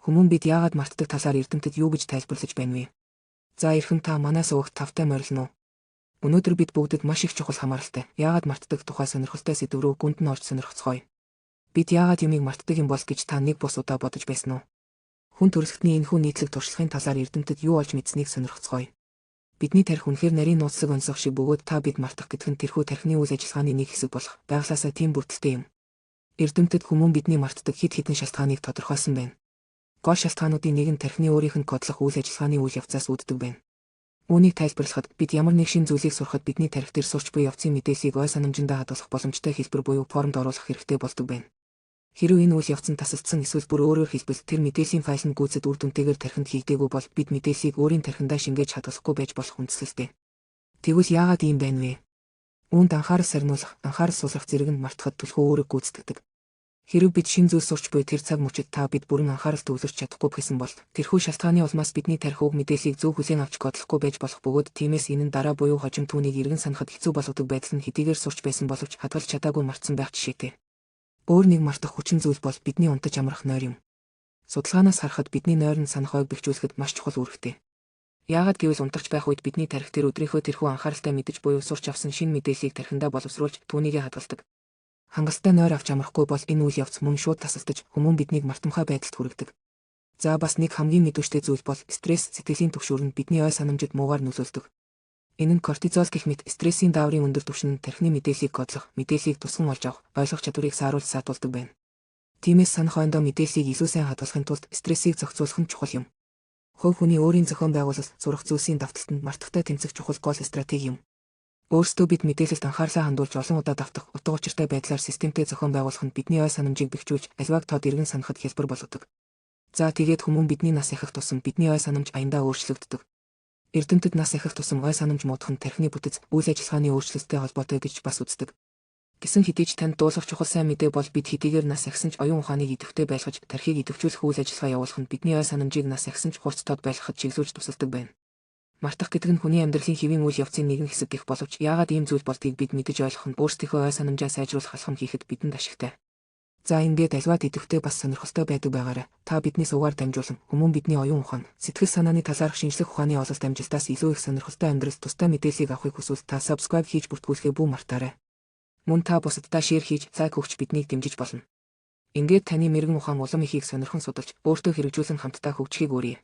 Хүмүүн бид яагаад мартдаг талаар эрдэмтэд юу гэж тайлбарлаж байна вэ? За эрхэм та манаас өгөх тавтай морилно уу? Өнөөдөр бид бүгдд маш их чухал хамааралтай. Яагаад мартдаг тухай сонирхолтой сэдв рүү гүнд нь орж сонирхцгоё. Бид яагаад юмыг мартдаг юм бол гэж та нэг бус удаа бодож байсан уу? Хүн төрөлхтний энэхүү нийтлэг туршлагын талаар эрдэмтэд юу олж мэдсэнийг сонирхцгоё. Бидний тарих үнэхээр нарийн нууцсаг онцлог шиг бөгөөд та бид мартах гэдэг нь тэрхүү тархины үйл ажиллагааны нэг хэсэг болох байглаасаа тийм бүрдэлтэй юм. Эрдэмтэд хүмүүн бидний мартдаг хэд хэдэн шалтгааныг тодорхойлсон байна. Гол шалтгаануудын нэг нь тархины өөрийнх нь кодлох үйл ажиллагааны үйл явцаас үүддэг байна. Үүнийг тайлбарлахад бид ямар нэг шин зүйлийг сурахад бидний тархи дээр сурч буй явцын мэдээллийг ой санамжиндаа хадгалах боломжтой хэлбэр буюу формд оруулах хэрэгтэй болдог байна. Хэрэв энэ үйл явц нь тасалдсан эсвэл бүр өөрөөр хэлбэл тэр мэдээллийн файл нь гүйцэд үр дүнтэйгээр тархинд хийгдээгүй бол бид мэдээллийг өөрийн тархиндаа шингээж хадгалахгүй байж болох үндслэлтэй. Тэгвэл яагаад ийм байна вэ? Үүнд анхаарал сарниулах, анхаарал суулгах зэрэг нь мартахад түлхүү өөрөг гүйцэтгэдэг. Хэрэв бид шин зүйл сурч буй тэр цаг мөчид та бид бүрэн анхаарал төвлөрч чадахгүй гэсэн бол тэрхүү шалтгааны улмаас бидний тархи уг мэдээллийг зөв хүлээн авч кодлохгүй байж болох бөгөөд тиймээс энэ нь дараа буюу хожим түүнийг эргэн санахад хэцүү болгодог байдал нь хэдийгээр сурч байсан боловч хадгалж чадаагүй мартсан байх жишээтэй. Өөр нэг мартах хүчин зүйл бол бидний унтаж амрах нойр юм. Судалгаанаас харахад бидний нойр нь санах ойг бэхжүүлэхэд маш чухал үүрэгтэй. Яагаад гэвэл унтарч байх үед бидний тархи тэр өдрийнхөө тэрхүү анхааралтай мэдэж буюу сурч авсан шинэ мэдээллийг тархиндаа боловсруулж түүнийгээ хадгалдаг. Хангалттай нойр авч амрахгүй бол энэ үйл явц мөн шууд тасалдаж хүмүүн биднийг мартамхай байдалд хүргэдэг. За бас нэг хамгийн мэдүүжтэй зүйл бол стресс сэтгэлийн түвшүүр нь бидний ой санамжид муугаар нөлөөлдөг. Энэ нь кортизол гэх мэт стрессийн дааврын өндөр түвшин нь тархины мэдээллийг кодлох, мэдээллийг тусган олж авах, ойлгох чадварыг сааруулж саатуулдаг байна. Тиймээс санах ойндоо мэдээллийг илүү сайн хадгалахын тулд стрессийг зохицуулах нь чухал юм. Хувь хүний өөрийн зохион байгуулалт сурах зүйлсийн давталтанд мартахтай тэмцэх чухал гол стратеги юм. Өөрсдөө бид мэдээлэлд анхаарлаа хандуулж олон удаа давтах, утга учиртай байдлаар системтэй зохион байгуулах нь бидний ой санамжийг бэхжүүлж аливааг тод эргэн санахад хялбар болгодог. За тэгээд хүмүүн бидний нас ихэх тусам бидний ой санамж аяндаа өөрчлөгддөг. Эрдэмтэд нас ихэх тусам ой санамж муудах нь тархины бүтэц, үйл ажиллагааны өөрчлөлттэй холбоотой гэж бас үздэг. Гэсэн хэдий ч танд дуулах чухал сайн мэдээ бол бид хэдийгээр нас ихсэн ч оюун ухааныг идэвхтэй байлгаж, тархийг идэвхжүүлэх үйл ажиллагаа явуулах нь бидний ой санамжийг нас ихсэн ч хурц тод байлгахад чиглүүлж тусалдаг байна. Мартах гэдэг нь хүний амьдралын хэвийн үйл явцын нэгэн хэсэг гэх боловч яагаад ийм зүйл болдгийг бид мэдэж ойлгох нь өөрсдийнхөө ой санамжаа сайжруулах алхам хийхэд бидэнд ашигтай. За ингээд аливаад идэвхтэй бас сонирхолтой байдаг байгаарай. Та бидний сувгаар дамжуулан хүмүүн бидний оюун ухаан, сэтгэл санааны талаарх шинжлэх ухааны ололт амжилтаас илүү их сонирхолтой амьдралд тустай мэдээллийг авахыг хүсвэл та subscribe хийж бүртгүүлэхээ бүү мартаарай. Мөн та бусаддаа share хийж лайк өгч биднийг дэмжиж болно. Ингээд таны мэрэгэн ухаан улам ихийг сонирхон судалж өөртөө хэрэгжүүлэн хамтдаа хөгжихийг хүсье.